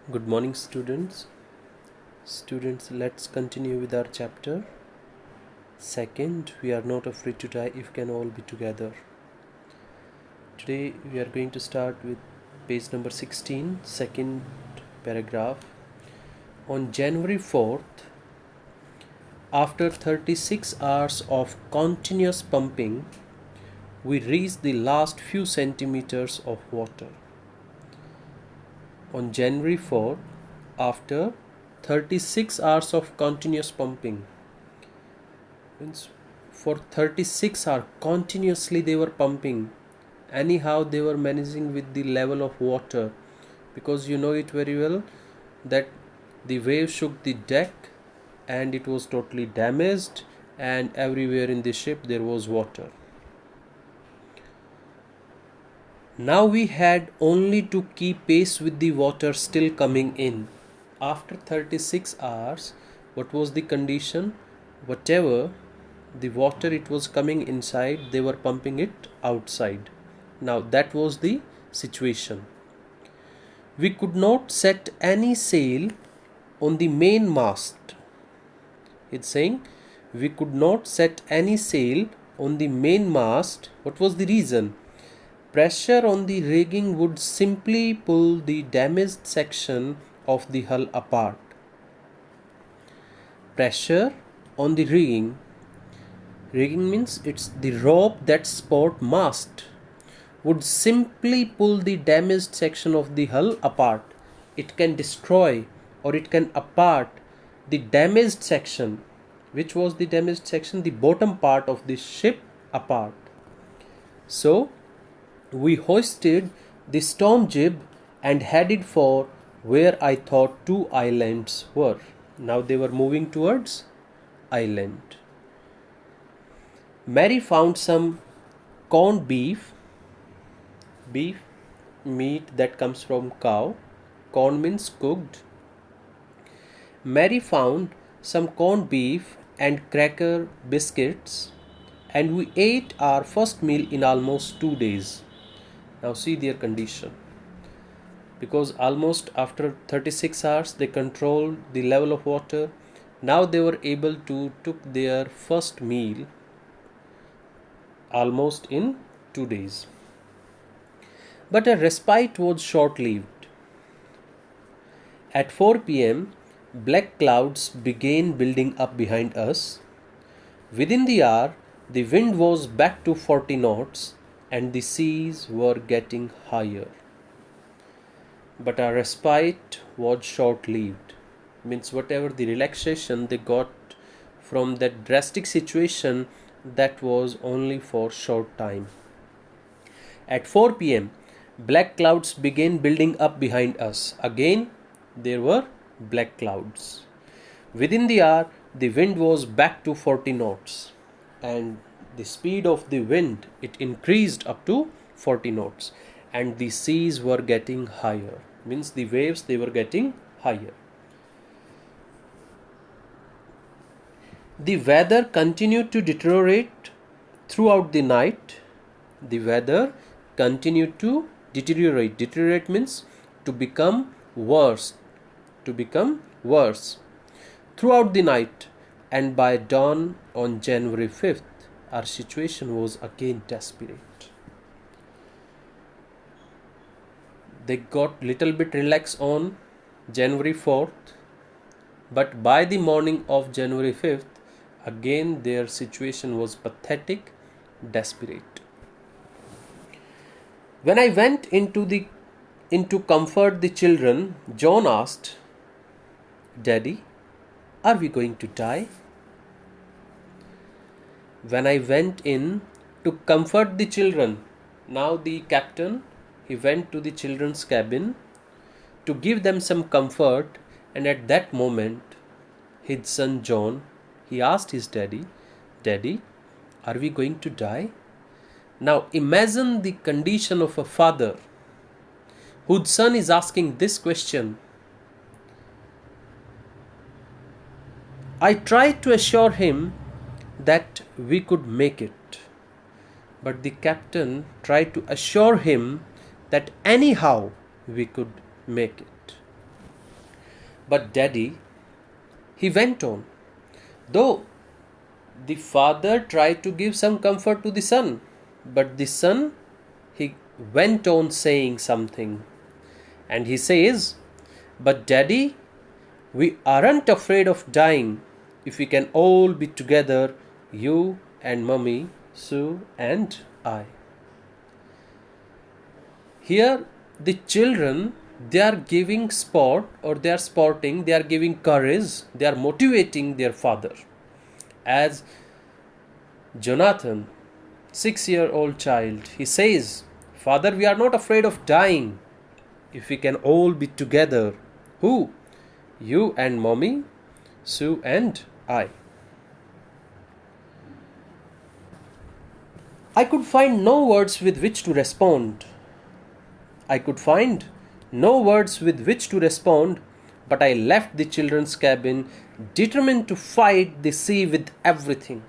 Good morning, students. Let's continue with our chapter. Second, we are not afraid to die if can all be together. Today, we are going to start with page number 16, second paragraph. On January 4th, after 36 hours of continuous pumping, we reached the last few centimeters of water. On January 4th, after 36 hours of continuous pumping, means for 36 hours continuously they were pumping. Anyhow they were managing with the level of water, because you know it very well that the wave shook the deck and it was totally damaged, and everywhere in the ship there was water. Now we had only to keep pace with the water still coming in. After 36 hours, what was the condition? Whatever the water it was coming inside, they were pumping it outside. Now that was the situation. We could not set any sail on the main mast. It's saying we could not set any sail on the main mast. What was the reason? Pressure on the rigging would simply pull the damaged section of the hull apart. Pressure on the rigging. Rigging means it's the rope that support mast, would simply pull the damaged section of the hull apart. It can destroy or it can apart the damaged section. Which was the damaged section? The bottom part of the ship apart. So we hoisted the storm jib and headed for where I thought two islands were. Now they were moving towards island. Mary found some corned beef meat that comes from cow. Corn means cooked. Mary found some corned beef and cracker biscuits, and we ate our first meal in almost 2 days. Now see their condition. Because almost after 36 hours they controlled the level of water. Now they were able to took their first meal almost in 2 days. But a respite was short-lived. At 4 p.m., black clouds began building up behind us. Within the hour, the wind was back to 40 knots and the seas were getting higher. But our respite was short-lived. Means whatever the relaxation they got from that drastic situation, that was only for short time. At 4 p.m., black clouds began building up behind us. Again, there were black clouds. Within the hour, the wind was back to 40 knots. And the speed of the wind, it increased up to 40 knots. And the seas were getting higher. Means the waves, they were getting higher. The weather continued to deteriorate throughout the night. The weather continued to deteriorate. Deteriorate means to become worse. Throughout the night, and by dawn on January 5th, our situation was again desperate. They got little bit relaxed on January 4th, but by the morning of January 5th, again their situation was pathetic, desperate. When I went into comfort the children, John asked, "Daddy, are we going to die?" When I went in to comfort the children, now the captain, he went to the children's cabin to give them some comfort, and at that moment, his son John, he asked his daddy, "Daddy, are we going to die?" Now imagine the condition of a father whose son is asking this question. I tried to assure him that we could make it, but the captain tried to assure him that anyhow we could make it. But Daddy, he went on. Though the father tried to give some comfort to the son, but the son, he went on saying something. And he says, but Daddy, we aren't afraid of dying if we can all be together, you and Mummy, Sue and I. Here, the children, they are giving sport, or they are sporting, they are giving courage, they are motivating their father. As Jonathan, 6-year-old child, he says, Father, we are not afraid of dying if we can all be together. Who? You and Mommy, Sue and I. I could find no words with which to respond. But I left the children's cabin determined to fight the sea with everything.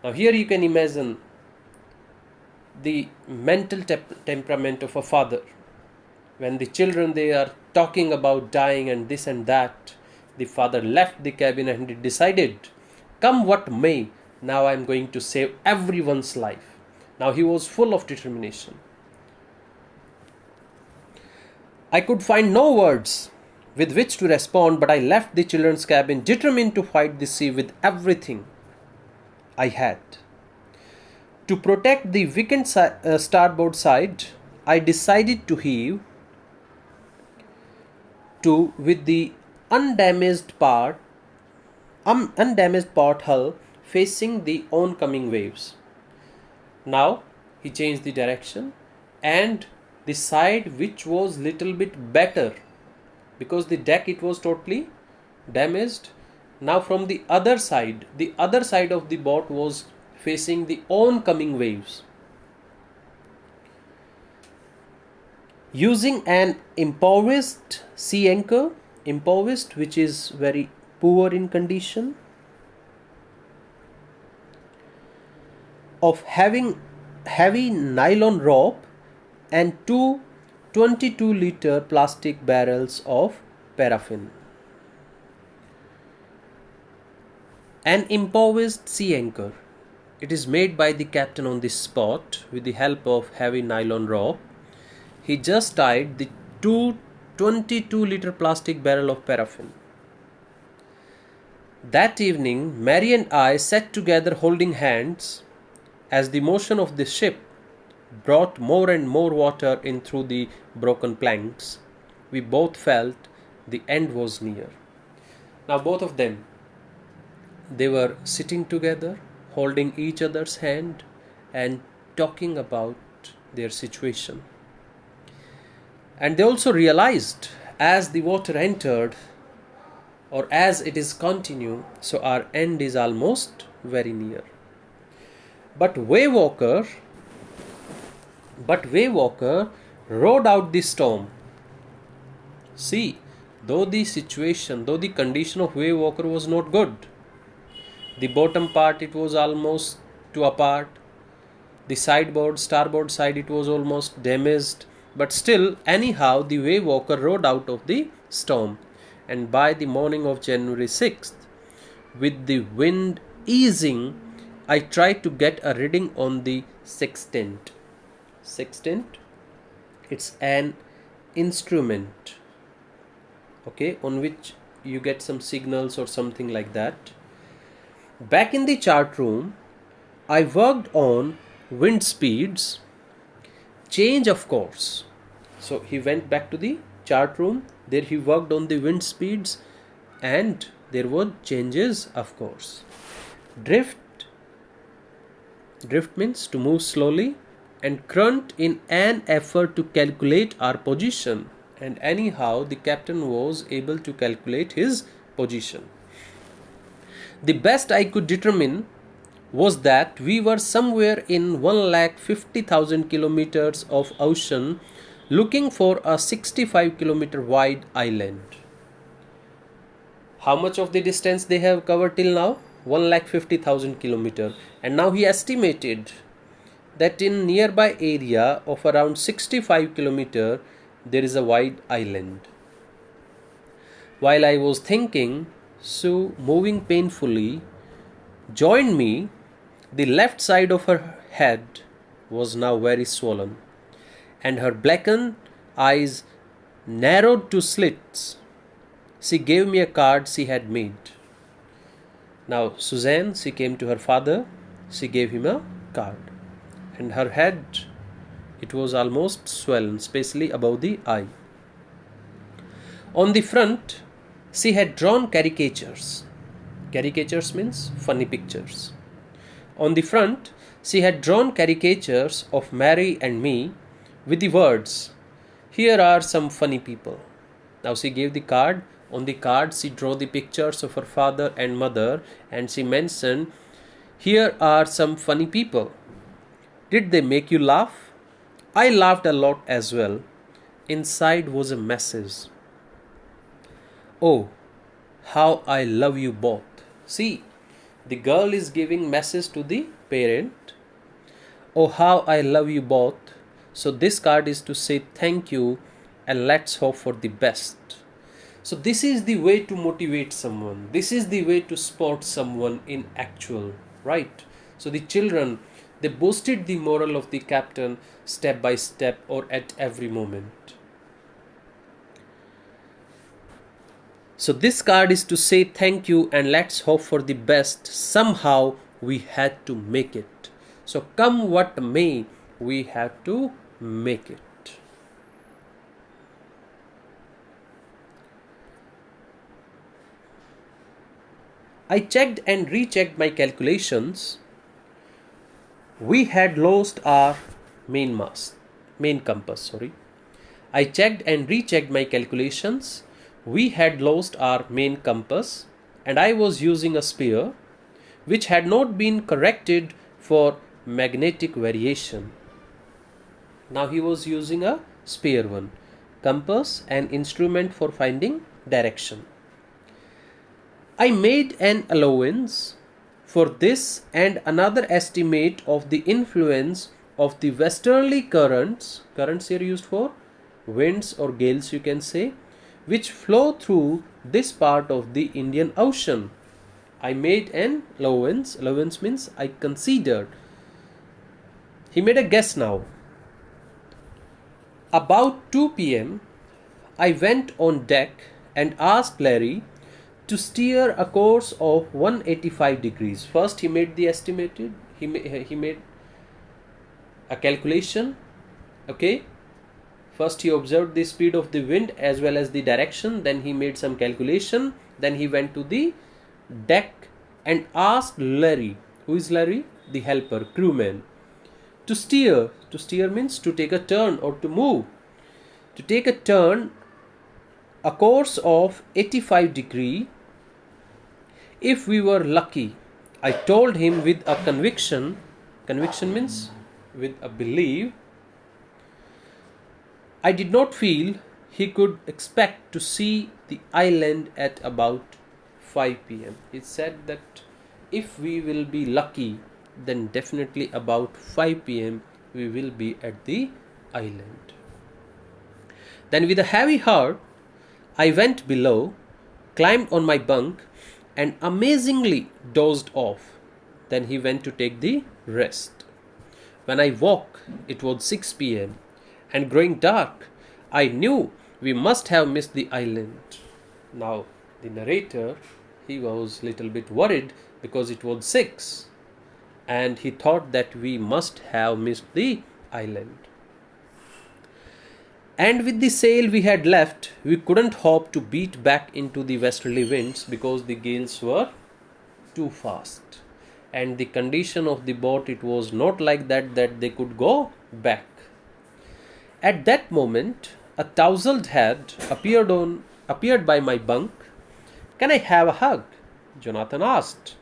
Now here you can imagine the mental temperament of a father. When the children, they are talking about dying and this and that, the father left the cabin and he decided, come what may, now I am going to save everyone's life. Now he was full of determination. I could find no words with which to respond, but I left the children's cabin determined to fight the sea with everything I had. To protect the weakened starboard side, I decided to heave to with the undamaged port hull facing the oncoming waves. Now he changed the direction, and the side which was little bit better, because the deck, it was totally damaged. Now from the other side of the boat was facing the oncoming waves. Using an improvised sea anchor, which is very poor in condition, of having heavy nylon rope and two 22-liter plastic barrels of paraffin. An improvised sea anchor. It is made by the captain on the spot with the help of heavy nylon rope. He just tied the two 22-liter plastic barrel of paraffin. That evening, Mary and I sat together holding hands as the motion of the ship brought more and more water in through the broken planks. We both felt the end was near. Now both of them, they were sitting together, holding each other's hand and talking about their situation. And they also realized, as the water entered, or as it is continued, so our end is almost very near. But Waywalker rode out the storm. See, though the condition of Waywalker was not good, the bottom part, it was almost to apart, the starboard side, it was almost damaged, but still, anyhow, the Waywalker rode out of the storm. And by the morning of January 6th, with the wind easing, I tried to get a reading on the sextant. Sextant, it's an instrument, okay, on which you get some signals or something like that. Back in the chart room, I worked on wind speeds, change of course. So he went back to the chart room. There he worked on the wind speeds, and there were changes of course. Drift means to move slowly, and current in an effort to calculate our position. And anyhow, the captain was able to calculate his position. The best I could determine was that we were somewhere in 150,000 kilometers of ocean, looking for a 65 kilometer wide island. How much of the distance they have covered till now? 150,000 kilometers. And now he estimated that in nearby area of around 65 kilometer there is a wide island. While I was thinking, Sue, moving painfully, joined me. The left side of her head was now very swollen, and her blackened eyes narrowed to slits. She gave me a card she had made. Now, Suzanne, she came to her father, she gave him a card, and her head, it was almost swollen, especially above the eye. On the front, she had drawn caricatures. Caricatures means funny pictures. On the front, she had drawn caricatures of Mary and me with the words, "Here are some funny people." Now she gave the card. On the card, she drew the pictures of her father and mother, and she mentioned, "Here are some funny people. Did they make you laugh?" I laughed a lot as well. Inside was a message. "Oh, how I love you both." See, the girl is giving message to the parent. "Oh, how I love you both." So this card is to say thank you and let's hope for the best. So this is the way to motivate someone. This is the way to support someone in actual, right? So the children, they boosted the morale of the captain step by step or at every moment. So this card is to say thank you and let's hope for the best. Somehow we had to make it. So come what may, we have to make it. I checked and rechecked my calculations. We had lost our main compass. I checked and rechecked my calculations. We had lost our main compass, and I was using a spear which had not been corrected for magnetic variation. Now he was using a spear one, compass, an instrument for finding direction. I made an allowance for this and another estimate of the influence of the westerly currents here used for winds or gales, you can say, which flow through this part of the Indian Ocean. I made an allowance. Allowance means I considered. He made a guess now. About 2 p.m., I went on deck and asked Larry to steer a course of 185 degrees. First he made the estimated, he made a calculation, okay. First he observed the speed of the wind as well as the direction, then he made some calculation, then he went to the deck and asked Larry, who is Larry? The helper, crewman, to steer. To steer means to take a turn or to move. To take a turn, a course of 85 degree. If we were lucky, I told him with a conviction means with a belief, I did not feel he could expect to see the island at about 5 p.m. He said that if we will be lucky, then definitely about 5 p.m. we will be at the island. Then with a heavy heart, I went below, climbed on my bunk, and amazingly dozed off. Then he went to take the rest. When I woke, it was 6 p.m. and growing dark. I knew we must have missed the island. Now, the narrator, he was a little bit worried because it was 6 and he thought that we must have missed the island. And with the sail we had left, we couldn't hope to beat back into the westerly winds because the gales were too fast. And the condition of the boat, it was not like that they could go back. At that moment, a tousled head appeared by my bunk. "Can I have a hug?" Jonathan asked.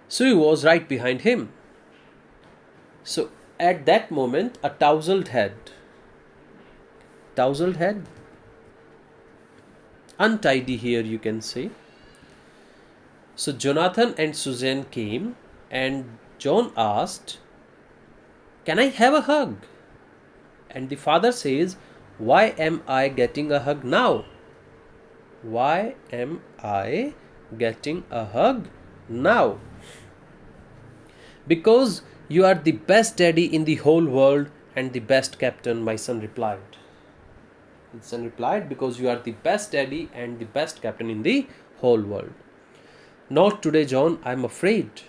Sue was right behind him. So at that moment, a tousled head, untidy hair, you can say. So Jonathan and Suzanne came and John asked, "Can I have a hug?" And the father says, "Why am I getting a hug now? Why am I getting a hug now? Because you are the best daddy in the whole world and the best captain, my son replied. His son replied, because you are the best daddy and the best captain in the whole world. Not today, John, I'm afraid.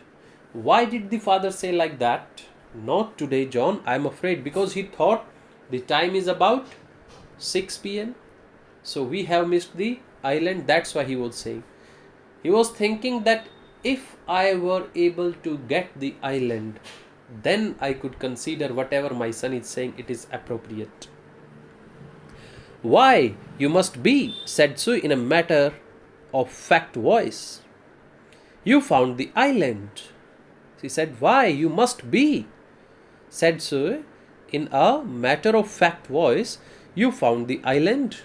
Why did the father say like that? Not today, John, I'm afraid. Because he thought the time is about 6 p.m. So we have missed the island. That's why he was saying. He was thinking that if I were able to get the island, then I could consider whatever my son is saying, it is appropriate. Why, you must be, said Sue in a matter of fact voice. You found the island. She said, why, you must be, said Sue in a matter of fact voice. You found the island.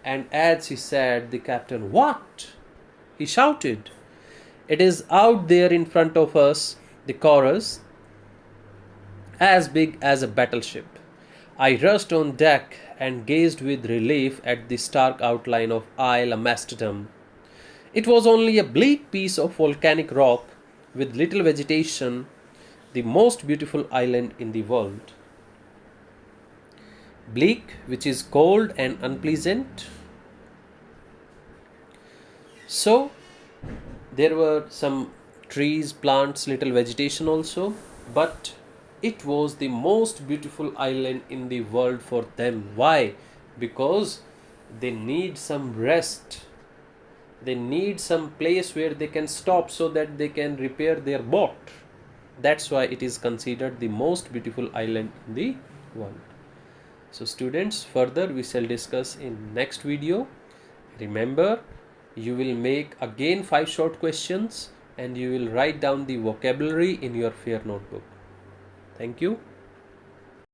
And as she said, the captain, what? He shouted. It is out there in front of us, the chorus, as big as a battleship. I rushed on deck and gazed with relief at the stark outline of Isle Amsterdam. It was only a bleak piece of volcanic rock with little vegetation, the most beautiful island in the world. Bleak, which is cold and unpleasant. So, there were some trees, plants, little vegetation also, but it was the most beautiful island in the world for them. Why? Because they need some rest. They need some place where they can stop so that they can repair their boat. That's why it is considered the most beautiful island in the world. So students, further we shall discuss in next video. Remember, you will make again 5 short questions and you will write down the vocabulary in your fair notebook. Thank you.